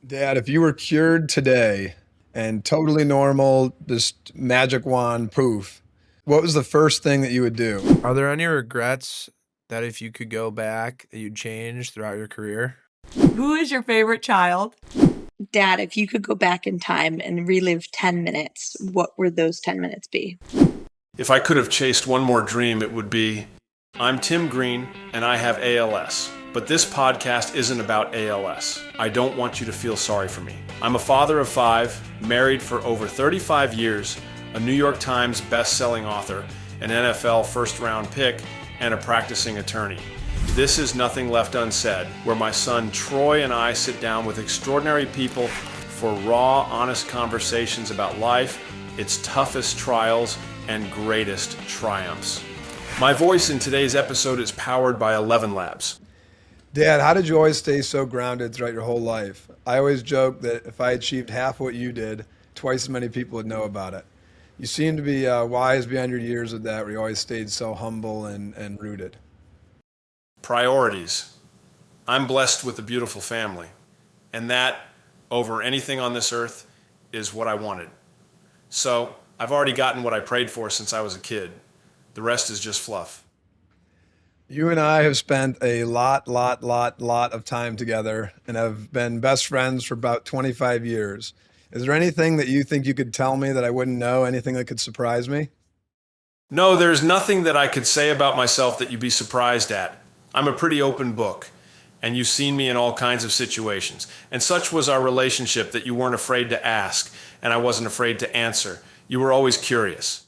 Dad, if you were cured today and totally normal, just magic wand poof, what was the first thing that you would do? Are there any regrets that if you could go back that you'd change throughout your career? Who is your favorite child? Dad, if you could go back in time and relive 10 minutes, what would those 10 minutes be? If I could have chased one more dream, it would be I'm Tim Green and I have ALS. But this podcast isn't about ALS. I don't want you to feel sorry for me. I'm a father of 5, married for over 35 years, a New York Times best-selling author, an NFL first-round pick, and a practicing attorney. This is Nothing Left Unsaid, where my son Troy and I sit down with extraordinary people for raw, honest conversations about life, its toughest trials, and greatest triumphs. My voice in today's episode is powered by 11 Labs. Dad, how did you always stay so grounded throughout your whole life? I always joke that if I achieved half what you did, twice as many people would know about it. You seem to be wise beyond your years with that, where you always stayed so humble and rooted. Priorities. I'm blessed with a beautiful family, and that, over anything on this earth, is what I wanted. So, I've already gotten what I prayed for since I was a kid. The rest is just fluff. You and I have spent a lot of time together and have been best friends for about 25 years. Is there anything that you think you could tell me that I wouldn't know? Anything that could surprise me? No, there's nothing that I could say about myself that you'd be surprised at. I'm a pretty open book, and you've seen me in all kinds of situations. And such was our relationship that you weren't afraid to ask, and I wasn't afraid to answer. You were always curious.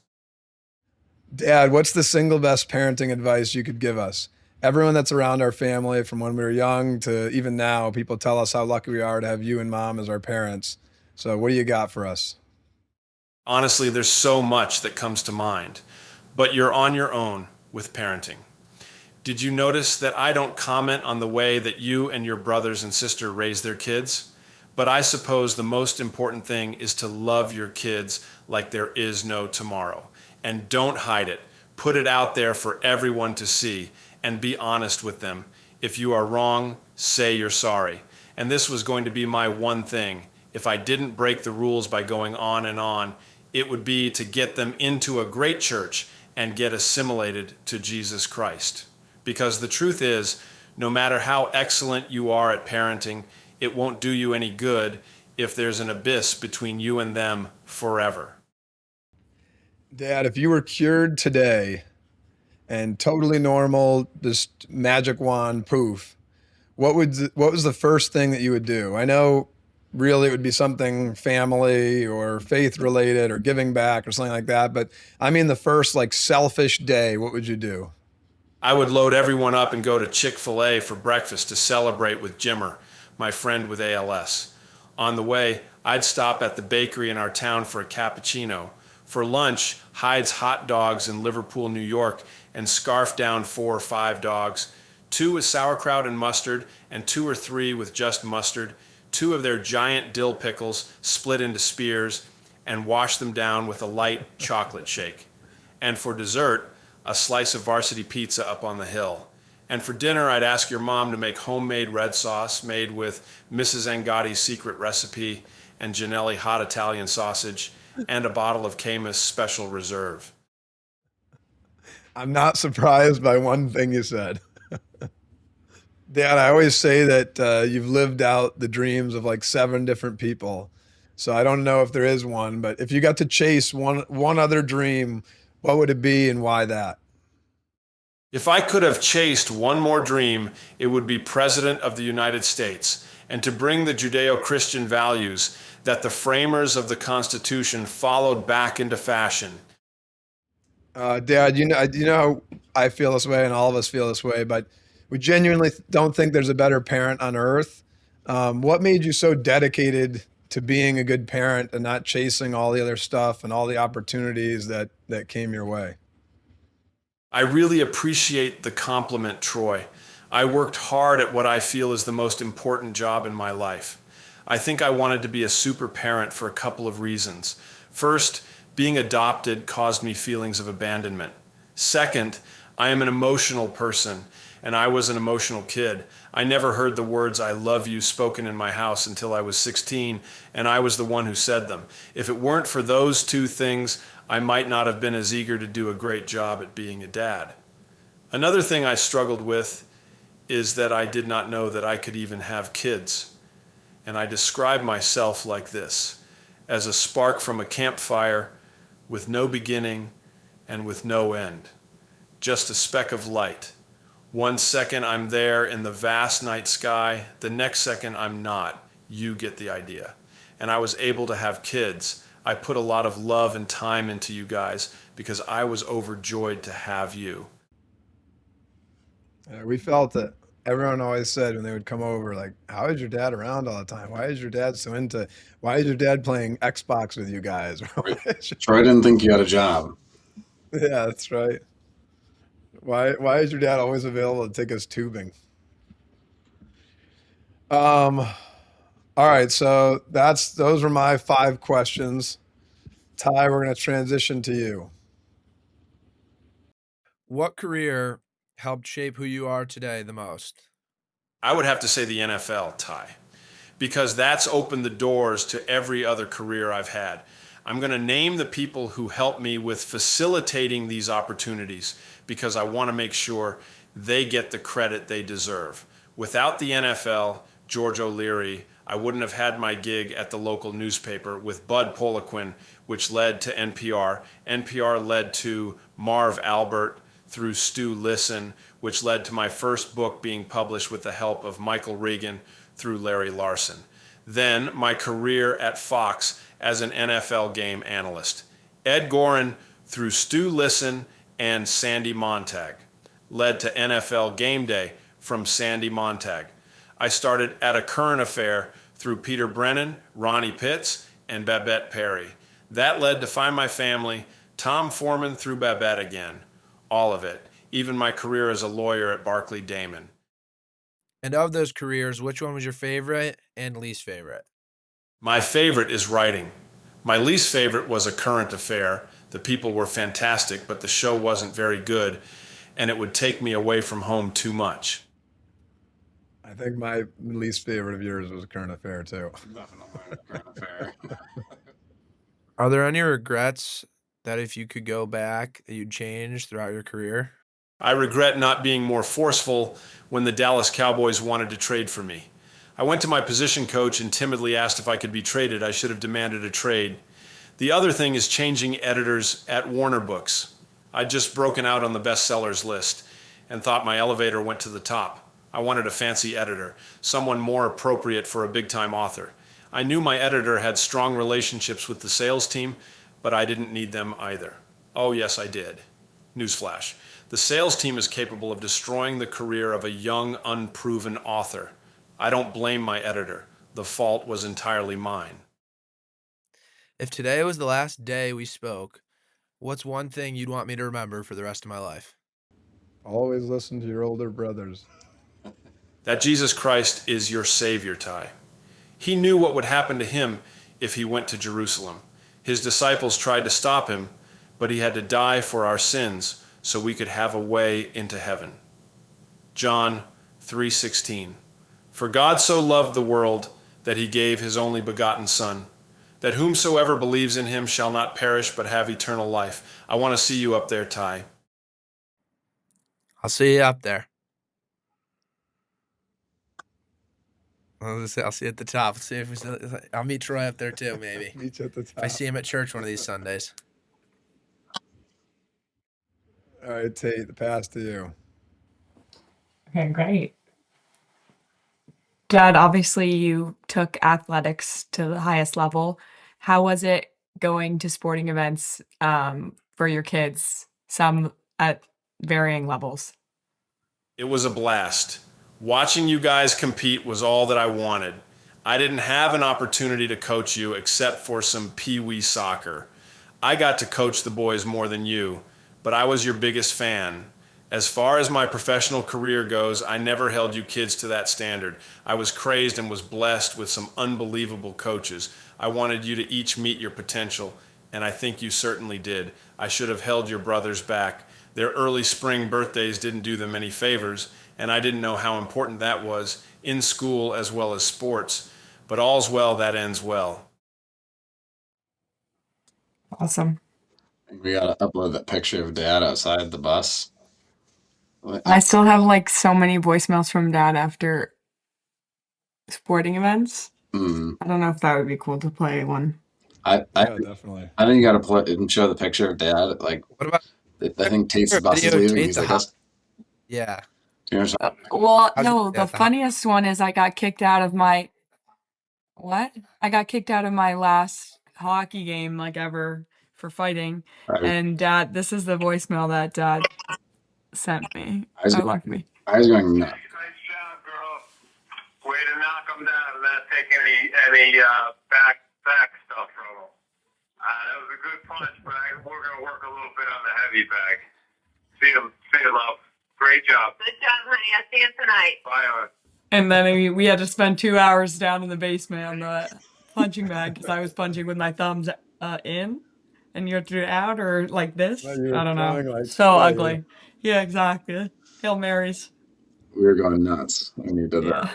Dad, what's the single best parenting advice you could give us? Everyone that's around our family, from when we were young to even now, people tell us how lucky we are to have you and Mom as our parents. So what do you got for us? Honestly, there's so much that comes to mind, but you're on your own with parenting. Did you notice that I don't comment on the way that you and your brothers and sister raise their kids? But I suppose the most important thing is to love your kids like there is no tomorrow. And don't hide it. Put it out there for everyone to see and be honest with them. If you are wrong, say you're sorry. And this was going to be my one thing. If I didn't break the rules by going on, it would be to get them into a great church and get assimilated to Jesus Christ. Because the truth is, no matter how excellent you are at parenting, it won't do you any good if there's an abyss between you and them forever. Dad, if you were cured today and totally normal, just magic wand poof, what was the first thing that you would do? I know really it would be something family or faith related or giving back or something like that, but I mean the first like selfish day, what would you do? I would load everyone up and go to Chick-fil-A for breakfast to celebrate with Jimmer, my friend with ALS. On the way, I'd stop at the bakery in our town for a cappuccino. For lunch, Hyde's Hot Dogs in Liverpool, New York, and scarf down 4 or 5 dogs, 2 with sauerkraut and mustard, and 2 or 3 with just mustard, 2 of their giant dill pickles split into spears, and wash them down with a light chocolate shake. And for dessert, a slice of varsity pizza up on the hill. And for dinner, I'd ask your mom to make homemade red sauce made with Mrs. Angotti's secret recipe and Janelli hot Italian sausage, and a bottle of Camus Special Reserve. I'm not surprised by one thing you said. Dad, I always say that you've lived out the dreams of like 7 different people. So I don't know if there is one, but if you got to chase one other dream, what would it be and why that? If I could have chased one more dream, it would be President of the United States, and to bring the Judeo-Christian values that the framers of the Constitution followed back into fashion. Dad, you know I feel this way and all of us feel this way, but we genuinely don't think there's a better parent on earth. What made you so dedicated to being a good parent and not chasing all the other stuff and all the opportunities that came your way? I really appreciate the compliment, Troy. I worked hard at what I feel is the most important job in my life. I think I wanted to be a super parent for a couple of reasons. First, being adopted caused me feelings of abandonment. Second, I am an emotional person, and I was an emotional kid. I never heard the words "I love you" spoken in my house until I was 16, and I was the one who said them. If it weren't for those two things, I might not have been as eager to do a great job at being a dad. Another thing I struggled with is that I did not know that I could even have kids. And I describe myself like this: as a spark from a campfire with no beginning and with no end. Just a speck of light. One second I'm there in the vast night sky, the next second I'm not. You get the idea. And I was able to have kids. I put a lot of love and time into you guys because I was overjoyed to have you. We felt it. Everyone always said when they would come over, like, how is your dad around all the time? Why is your dad playing Xbox with you guys? Troy didn't think you had a job. Yeah, that's right. Why is your dad always available to take us tubing? All right, so those were my 5 questions. Ty, we're going to transition to you. What career helped shape who you are today the most? I would have to say the NFL, Ty, because that's opened the doors to every other career I've had. I'm going to name the people who helped me with facilitating these opportunities because I want to make sure they get the credit they deserve. Without the NFL, George O'Leary, I wouldn't have had my gig at the local newspaper with Bud Poliquin, which led to NPR. NPR led to Marv Albert through Stu Listen, which led to my first book being published with the help of Michael Regan through Larry Larson. Then my career at Fox as an NFL game analyst. Ed Gorin through Stu Listen and Sandy Montag. Led to NFL Game Day from Sandy Montag. I started at A Current Affair through Peter Brennan, Ronnie Pitts, and Babette Perry. That led to Find My Family, Tom Foreman through Babette again. All of it. Even my career as a lawyer at Barclay Damon. And of those careers, which one was your favorite and least favorite? My favorite is writing. My least favorite was A Current Affair. The people were fantastic, but the show wasn't very good, and it would take me away from home too much. I think my least favorite of yours was A Current Affair, too. Definitely a Current Affair. Are there any regrets that if you could go back that you'd change throughout your career? I regret not being more forceful when the Dallas Cowboys wanted to trade for me. I went to my position coach and timidly asked if I could be traded. I should have demanded a trade. The other thing is changing editors at Warner Books. I'd just broken out on the bestsellers list and thought my elevator went to the top. I wanted a fancy editor, someone more appropriate for a big-time author. I knew my editor had strong relationships with the sales team, but I didn't need them either. Oh, yes, I did. Newsflash. The sales team is capable of destroying the career of a young, unproven author. I don't blame my editor. The fault was entirely mine. If today was the last day we spoke, what's one thing you'd want me to remember for the rest of my life? Always listen to your older brothers. That Jesus Christ is your Savior, Ty. He knew what would happen to him if he went to Jerusalem. His disciples tried to stop him, but he had to die for our sins so we could have a way into heaven. John 3:16. For God so loved the world that he gave his only begotten Son, that whomsoever believes in him shall not perish but have eternal life. I want to see you up there, Ty. I'll see you up there. I'll see you at the top. Let's see if I'll meet Troy up there too, maybe. Meet you at the If I top. see him at church one of these Sundays. All right, Tate, the pass to you. Okay, great. Dad, obviously you took athletics to the highest level. How was it going to sporting events for your kids, some at varying levels? It was a blast. Watching you guys compete was all that I wanted. I didn't have an opportunity to coach you except for some pee-wee soccer. I got to coach the boys more than you, but I was your biggest fan. As far as my professional career goes, I never held you kids to that standard. I was crazed and was blessed with some unbelievable coaches. I wanted you to each meet your potential, and I think you certainly did. I should have held your brothers back. Their early spring birthdays didn't do them any favors, and I didn't know how important that was in school as well as sports. But all's well that ends well. Awesome. We gotta upload that picture of Dad outside the bus. I still have like so many voicemails from Dad after sporting events. Mm. I don't know if that would be cool to play one. Yeah, definitely. I think you gotta play and show the picture of Dad. Like, What about I think Tate's a bus is video of leaving. Tate He's the like, hot? "That's." Yeah. Do you know Well, How's no, it the at the hot? funniest one is I got kicked out of my what? I got kicked out of my last hockey game like ever for fighting. And Dad, this is the voicemail that Dad sent me. I Left me. was going nuts. Nice job, girl. Way to knock them down and not take any back stuff from them. That was a good punch, but we're going to work a little bit on the heavy bag. See you, love. Great job. Good job, honey. I'll see you tonight. Bye, hon. And then we had to spend 2 hours down in the basement on the punching bag because I was punching with my thumbs in, and you have to do it out or like this. Well, you were I don't know. throwing, like, So yeah, ugly. Yeah, exactly. Hail Marys. We were going nuts when you did Yeah.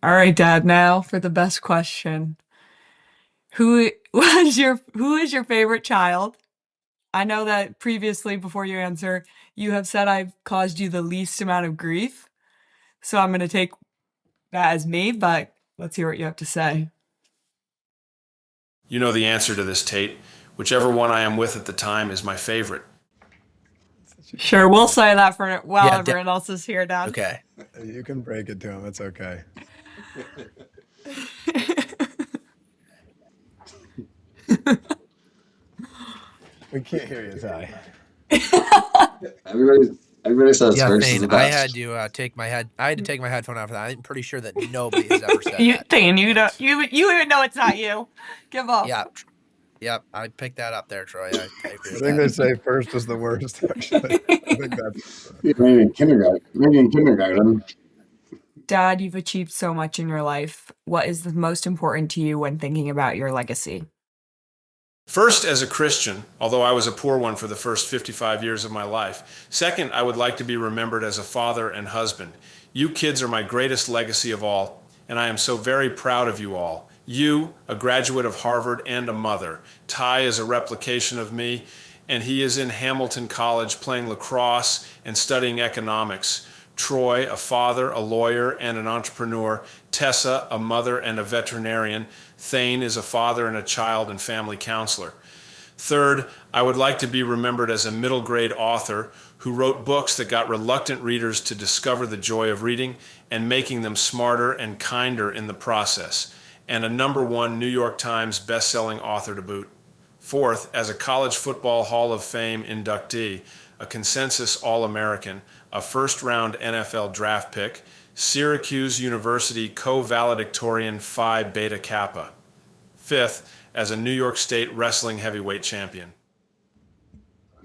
All right, Dad. Now for the best question. Who is your favorite child? I know that previously, before you answer, you have said I've caused you the least amount of grief. So I'm going to take that as me, but let's hear what you have to say. You know the answer to this, Tate. Whichever one I am with at the time is my favorite. Sure, we'll say that for while Yeah, everyone else is here, Dad. Okay. You can break it to him. It's okay. We can't hear you, Ty. Everybody says Yeah, first is Thane, the I best. had to take my headphone out for that. I'm pretty sure that nobody has ever said that. Thane, you even know it's not you. Give up. Yeah. Yep, I picked that up there, Troy. I agree I with think that. they say first is the worst, actually. I think that's Yeah, maybe in kindergarten. Dad, you've achieved so much in your life. What is the most important to you when thinking about your legacy? First, as a Christian, although I was a poor one for the first 55 years of my life. Second, I would like to be remembered as a father and husband. You kids are my greatest legacy of all, and I am so very proud of you all. You, a graduate of Harvard and a mother. Ty is a replication of me, and he is in Hamilton College playing lacrosse and studying economics. Troy, a father, a lawyer, and an entrepreneur. Tessa, a mother and a veterinarian. Thane is a father and a child and family counselor. Third, I would like to be remembered as a middle grade author who wrote books that got reluctant readers to discover the joy of reading and making them smarter and kinder in the process, and a #1 New York Times best-selling author to boot. Fourth, as a College Football Hall of Fame inductee, a consensus All-American, a first-round NFL draft pick, Syracuse University co-valedictorian Phi Beta Kappa. Fifth, as a New York State wrestling heavyweight champion.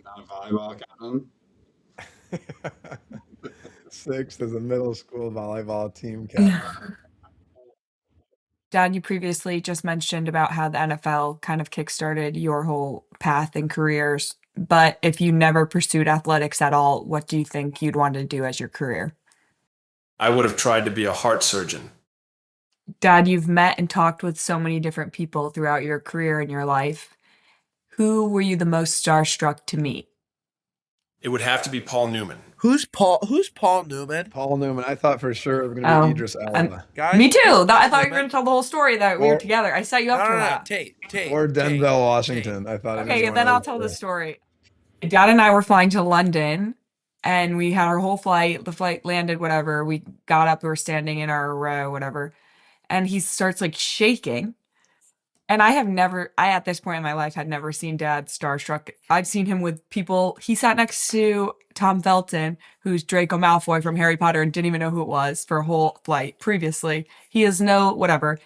Not a volleyball captain. Sixth is a middle school volleyball team captain. Dad, you previously just mentioned about how the NFL kind of kickstarted your whole path and careers. But if you never pursued athletics at all, what do you think you'd want to do as your career? I would have tried to be a heart surgeon. Dad, you've met and talked with so many different people throughout your career and your life. Who were you the most starstruck to meet? It would have to be Paul Newman. Who's Paul Newman? Paul Newman. I thought for sure it was going to be Idris Elba. Guys, Me too. I thought you were Newman. going to tell the whole story that we were Or- together. I set you up for that. Tate. Or Denzel Tate. Washington. I thought it was Okay, one then of I'll those tell the two. story. Dad and I were flying to London, and we had our whole flight. The flight landed, whatever. We got up, we were standing in our row, whatever. And he starts like shaking. And at this point in my life, had never seen Dad starstruck. I've seen him with people. He sat next to Tom Felton, who's Draco Malfoy from Harry Potter, and didn't even know who it was for a whole flight previously. He has no, whatever.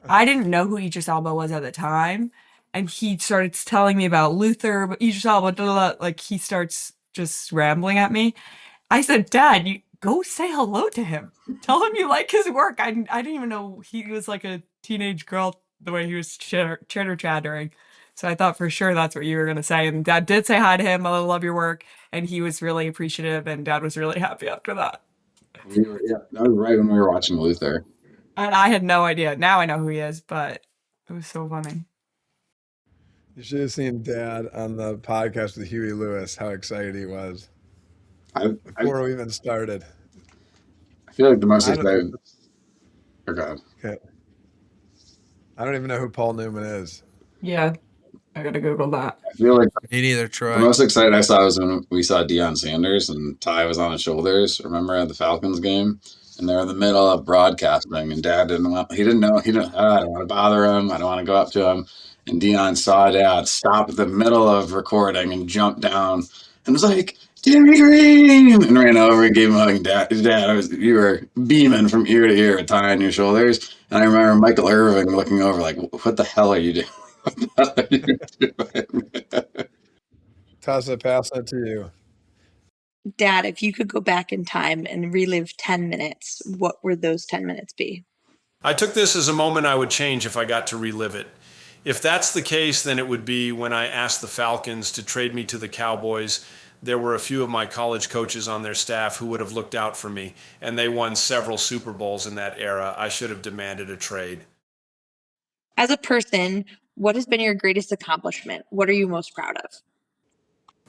I didn't know who Idris Elba was at the time. And he started telling me about Luther, but Idris Elba, blah, blah, blah. Like he starts just rambling at me. I said, Dad, you go say hello to him. Tell him you like his work. I didn't even know he was like a teenage girl the way he was chitter chattering. So I thought for sure that's what you were going to say. And Dad did say hi to him. I love your work. And he was really appreciative. And Dad was really happy after that. Yeah, that was right when we were watching Luther. And I had no idea. Now I know who he is, but it was so funny. You should have seen Dad on the podcast with Huey Lewis, how excited he was I before we even started. feel like the most I don't, excited. Oh, God. okay. I don't even know who Paul Newman is. Yeah, I got to Google that. I feel like Me neither, the Troy. most excited I saw was when we saw Deion Sanders and Ty was on his shoulders. Remember at the Falcons game? And they were in the middle of broadcasting, and Dad didn't want, he didn't know, I don't want to bother him. I don't want to go up to him. And Deion saw Dad stop at the middle of recording and jump down and was like, Jimmy Green! And ran over and gave him a hug. Dad, you were beaming from ear to ear with Ty on your shoulders. And I remember Michael Irving looking over like, what the hell are you doing? What the hell are you doing? Tessa, pass it to you. Dad, if you could go back in time and relive 10 minutes, what would those 10 minutes be? I took this as a moment I would change if I got to relive it. If that's the case, then it would be when I asked the Falcons to trade me to the Cowboys. There were a few of my college coaches on their staff who would have looked out for me, and they won several Super Bowls in that era. I should have demanded a trade. As a person, what has been your greatest accomplishment? What are you most proud of?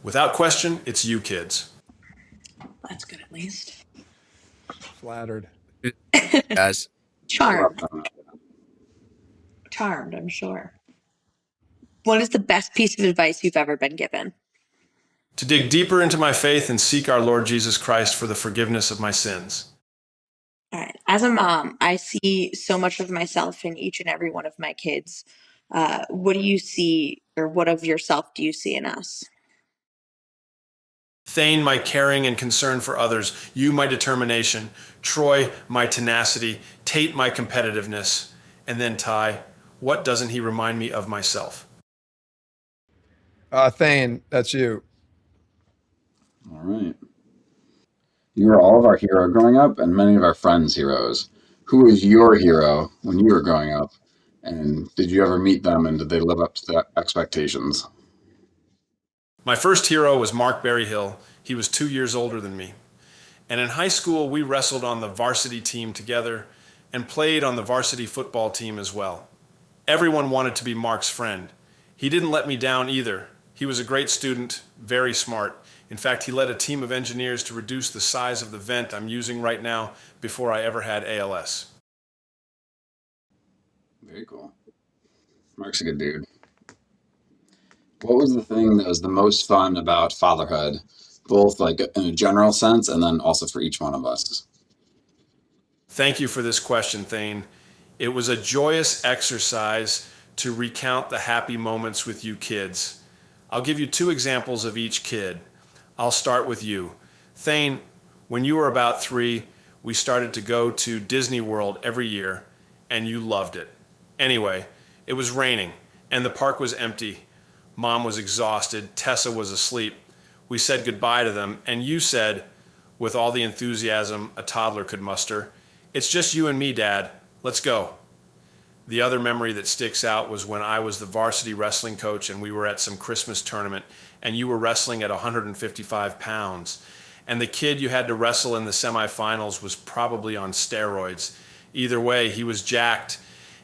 Without question, it's you kids. That's good, at least. Flattered. Guys. Charmed. Charmed, I'm sure. What is the best piece of advice you've ever been given? To dig deeper into my faith and seek our Lord Jesus Christ for the forgiveness of my sins. All right. As a mom, I see so much of myself in each and every one of my kids. What do you see, or what of yourself do you see in us? Thane, my caring and concern for others. You, my determination. Troy, my tenacity. Tate, my competitiveness. And then Ty, what doesn't he remind me of myself? Thane, that's you. All right. You were all of our hero growing up and many of our friends' heroes. Who was your hero when you were growing up? And did you ever meet them and did they live up to the expectations? My first hero was Mark Berryhill. He was 2 years older than me. And in high school, we wrestled on the varsity team together and played on the varsity football team as well. Everyone wanted to be Mark's friend. He didn't let me down either. He was a great student, very smart. In fact, he led a team of engineers to reduce the size of the vent I'm using right now before I ever had ALS. Very cool. Mark's a good dude. What was the thing that was the most fun about fatherhood, both like in a general sense and then also for each one of us? Thank you for this question, Thane. It was a joyous exercise to recount the happy moments with you kids. I'll give you 2 examples of each kid. I'll start with you. Thane, when you were about 3, we started to go to Disney World every year, and you loved it. Anyway, it was raining, and the park was empty. Mom was exhausted. Tessa was asleep. We said goodbye to them, and you said, with all the enthusiasm a toddler could muster, "It's just you and me, Dad. Let's go." The other memory that sticks out was when I was the varsity wrestling coach and we were at some Christmas tournament and you were wrestling at 155 pounds. And the kid you had to wrestle in the semifinals was probably on steroids. Either way, he was jacked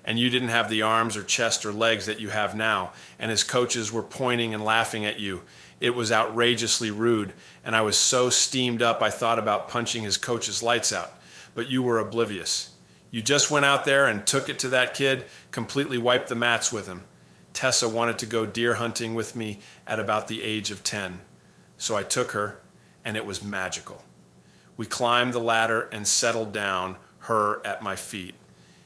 and you didn't have the arms or chest or legs that you have now. And his coaches were pointing and laughing at you. It was outrageously rude. And I was so steamed up I thought about punching his coach's lights out. But you were oblivious. You just went out there and took it to that kid, completely wiped the mats with him. Tessa wanted to go deer hunting with me at about the age of 10. So I took her, and it was magical. We climbed the ladder and settled down, her at my feet.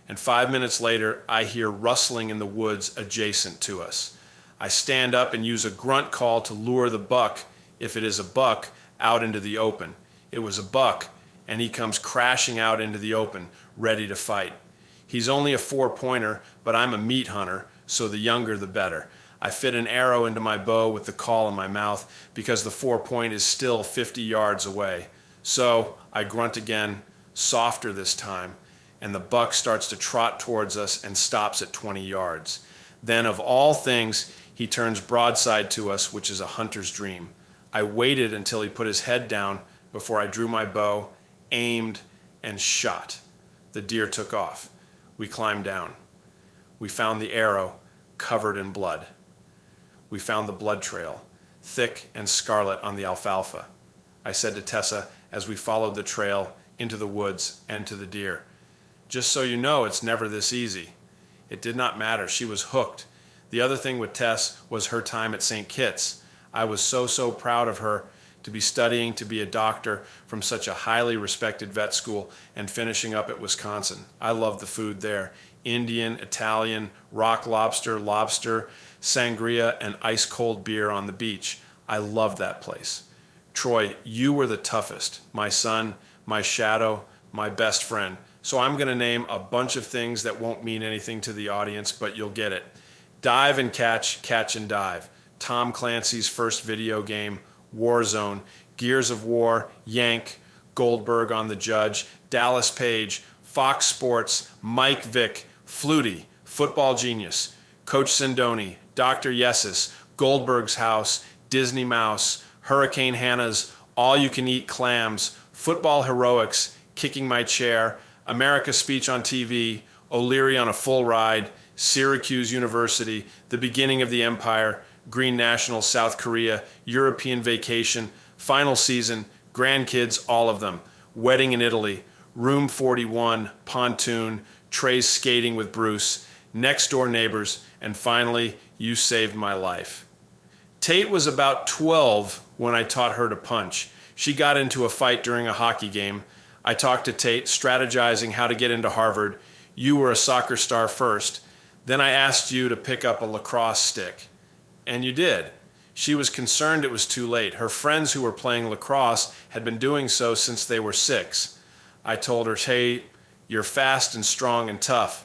And 5 minutes later, I hear rustling in the woods adjacent to us. I stand up and use a grunt call to lure the buck, if it is a buck, out into the open. It was a buck, and he comes crashing out into the open, ready to fight. He's only a 4-pointer, but I'm a meat hunter, so the younger the better. I fit an arrow into my bow with the call in my mouth because the 4-point is still 50 yards away. So I grunt again, softer this time, and the buck starts to trot towards us and stops at 20 yards. Then of all things, He turns broadside to us, which is a hunter's dream. I waited until he put his head down before I drew my bow, aimed, and shot. The deer took off. We climbed down. We found the arrow covered in blood. We found the blood trail, thick and scarlet on the alfalfa. I said to Tessa as we followed the trail into the woods and to the deer, "Just so you know, it's never this easy." It did not matter. She was hooked. The other thing with Tess was her time at St. Kitts. I was so proud of her to be studying to be a doctor from such a highly respected vet school and finishing up at Wisconsin. I loved the food there. Indian, Italian, rock lobster, sangria, and ice cold beer on the beach. I loved that place. Troy, you were the toughest. My son, my shadow, my best friend. So I'm going to name a bunch of things that won't mean anything to the audience, but you'll get it. Dive and catch, catch and dive. Tom Clancy's first video game, Warzone, Gears of War, Yank, Goldberg on the Judge, Dallas Page, Fox Sports, Mike Vick, Flutie, Football Genius, Coach Sindoni, Dr. Yesus, Goldberg's House, Disney Mouse, Hurricane Hannah's All You Can Eat Clams, Football Heroics, Kicking My Chair, America's Speech on TV, O'Leary on a Full Ride, Syracuse University, The Beginning of the Empire, Green National, South Korea, European Vacation, Final Season, Grandkids, all of them, Wedding in Italy, Room 41, Pontoon, Trey's Skating with Bruce, Next Door Neighbors, and finally, You Saved My Life. Tate was about 12 when I taught her to punch. She got into a fight during a hockey game. I talked to Tate, strategizing how to get into Harvard. You were a soccer star first. Then I asked you to pick up a lacrosse stick. And you did. She was concerned it was too late. Her friends who were playing lacrosse had been doing so since they were 6. I told her, "Hey, you're fast and strong and tough."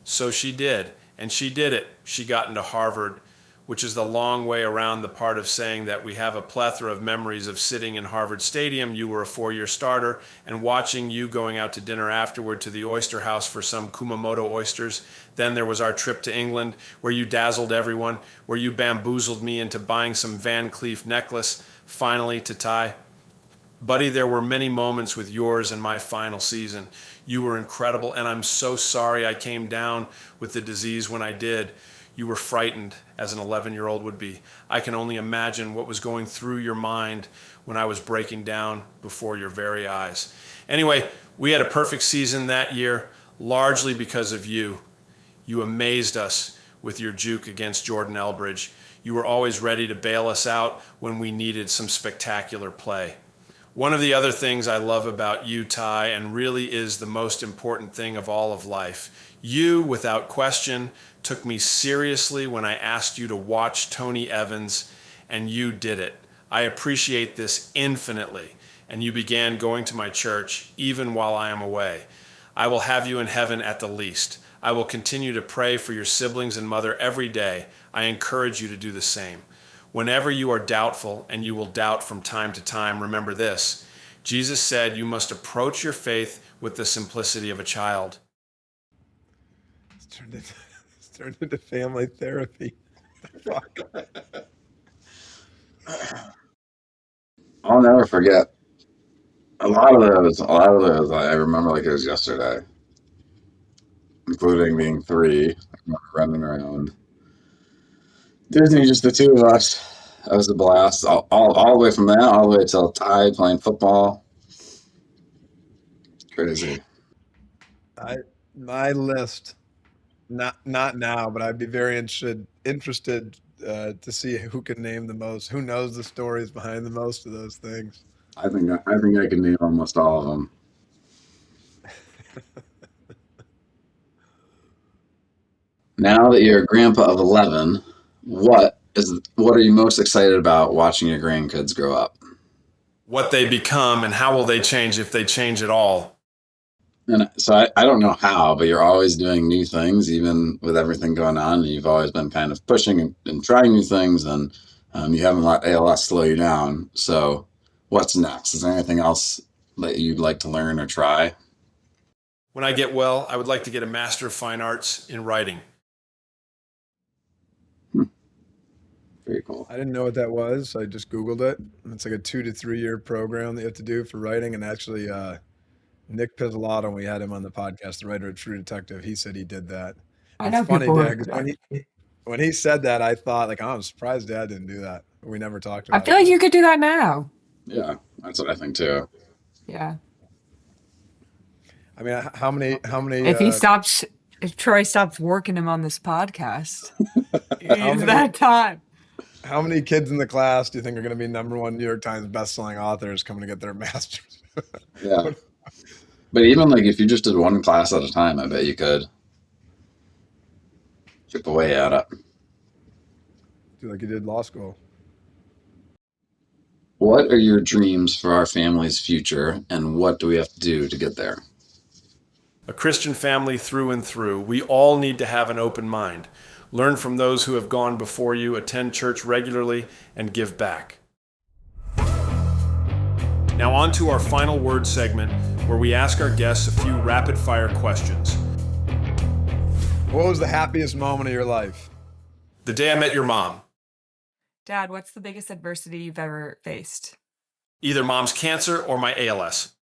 So she did, and she did it. She got into Harvard, which is the long way around the part of saying that we have a plethora of memories of sitting in Harvard Stadium. You were a 4-year starter, and watching you going out to dinner afterward to the oyster house for some Kumamoto oysters. Then there was our trip to England, where you dazzled everyone, where you bamboozled me into buying some Van Cleef necklace, finally to tie. Buddy, there were many moments with yours in my final season. You were incredible, and I'm so sorry I came down with the disease when I did. You were frightened, as an 11-year-old would be. I can only imagine what was going through your mind when I was breaking down before your very eyes. Anyway, we had a perfect season that year, largely because of you. You amazed us with your juke against Jordan Elbridge. You were always ready to bail us out when we needed some spectacular play. One of the other things I love about you, Ty, and really is the most important thing of all of life, you, without question, took me seriously when I asked you to watch Tony Evans, and you did it. I appreciate this infinitely, and you began going to my church even while I am away. I will have you in heaven at the least. I will continue to pray for your siblings and mother every day. I encourage you to do the same. Whenever you are doubtful, and you will doubt from time to time, remember this. Jesus said you must approach your faith with the simplicity of a child. It's turned into family therapy. Fuck. I'll never forget. A lot of those, I remember like it was yesterday, including being 3, I remember running around Disney, just the two of us. That was a blast. All the way from that, all the way till Tide playing football. Crazy. My list, not now, but I'd be very interested to see who can name the most, who knows the stories behind the most of those things. I think I can name almost all of them. Now that you're a grandpa of 11, what are you most excited about watching your grandkids grow up? What they become and how will they change if they change at all. And so I don't know how, but you're always doing new things, even with everything going on. And you've always been kind of pushing and trying new things, and you haven't let ALS slow you down. So what's next? Is there anything else that you'd like to learn or try? When I get well, I would like to get a Master of Fine Arts in writing. Very cool. I didn't know what that was. I just Googled it. It's like a 2 to 3 year program that you have to do for writing. And actually, Nick Pizzolatto, when we had him on the podcast, the writer of True Detective, he said he did that. I It's know funny, people who Dad, do because that. when he said that, I thought like, oh, I'm surprised Dad didn't do that. We never talked I about feel it. like But you could do that now. Yeah, that's what I think too. Yeah. I mean, how many If Troy stops working him on this podcast, how it's many that time. how many kids in the class do you think are going to be #1 New York Times bestselling authors coming to get their master's? Yeah. But even like if you just did one class at a time, I bet you could chip away at it. Do like you did law school. What are your dreams for our family's future, and what do we have to do to get there? A Christian family through and through. We all need to have an open mind. Learn from those who have gone before you, attend church regularly, and give back. Now on to our final word segment, where we ask our guests a few rapid-fire questions. What was the happiest moment of your life? The day I met your mom. Dad, what's the biggest adversity you've ever faced? Either mom's cancer or my ALS.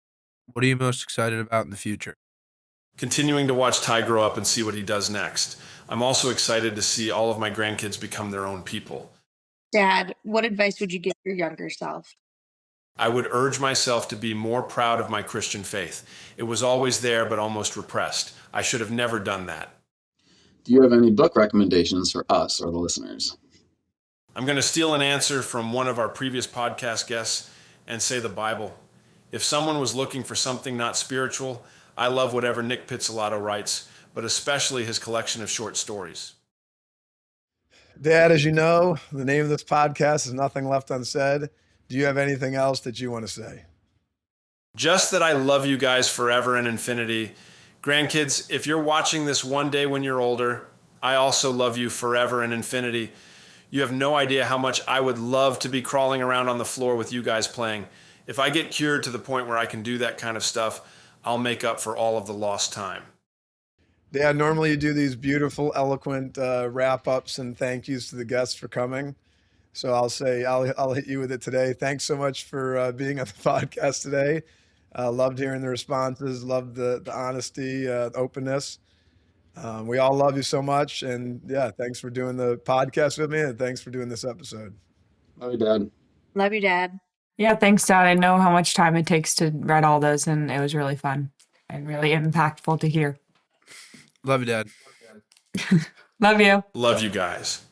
What are you most excited about in the future? Continuing to watch Ty grow up and see what he does next. I'm also excited to see all of my grandkids become their own people. Dad, what advice would you give your younger self? I would urge myself to be more proud of my Christian faith. It was always there, but almost repressed. I should have never done that. Do you have any book recommendations for us or the listeners? I'm going to steal an answer from one of our previous podcast guests and say the Bible. If someone was looking for something not spiritual, I love whatever Nick Pizzolatto writes, but especially his collection of short stories. Dad, as you know, the name of this podcast is Nothing Left Unsaid. Do you have anything else that you want to say? Just that I love you guys forever and infinity. Grandkids, if you're watching this one day when you're older, I also love you forever and infinity. You have no idea how much I would love to be crawling around on the floor with you guys playing. If I get cured to the point where I can do that kind of stuff, I'll make up for all of the lost time. Dad, normally you do these beautiful, eloquent wrap-ups and thank yous to the guests for coming. So I'll hit you with it today. Thanks so much for being on the podcast today. Loved hearing the responses. Loved the honesty, openness. We all love you so much, and yeah, thanks for doing the podcast with me, and thanks for doing this episode. Love you, Dad. Love you, Dad. Yeah, thanks, Dad. I know how much time it takes to write all those, and it was really fun and really impactful to hear. Love you, Dad. Love you. Love you guys.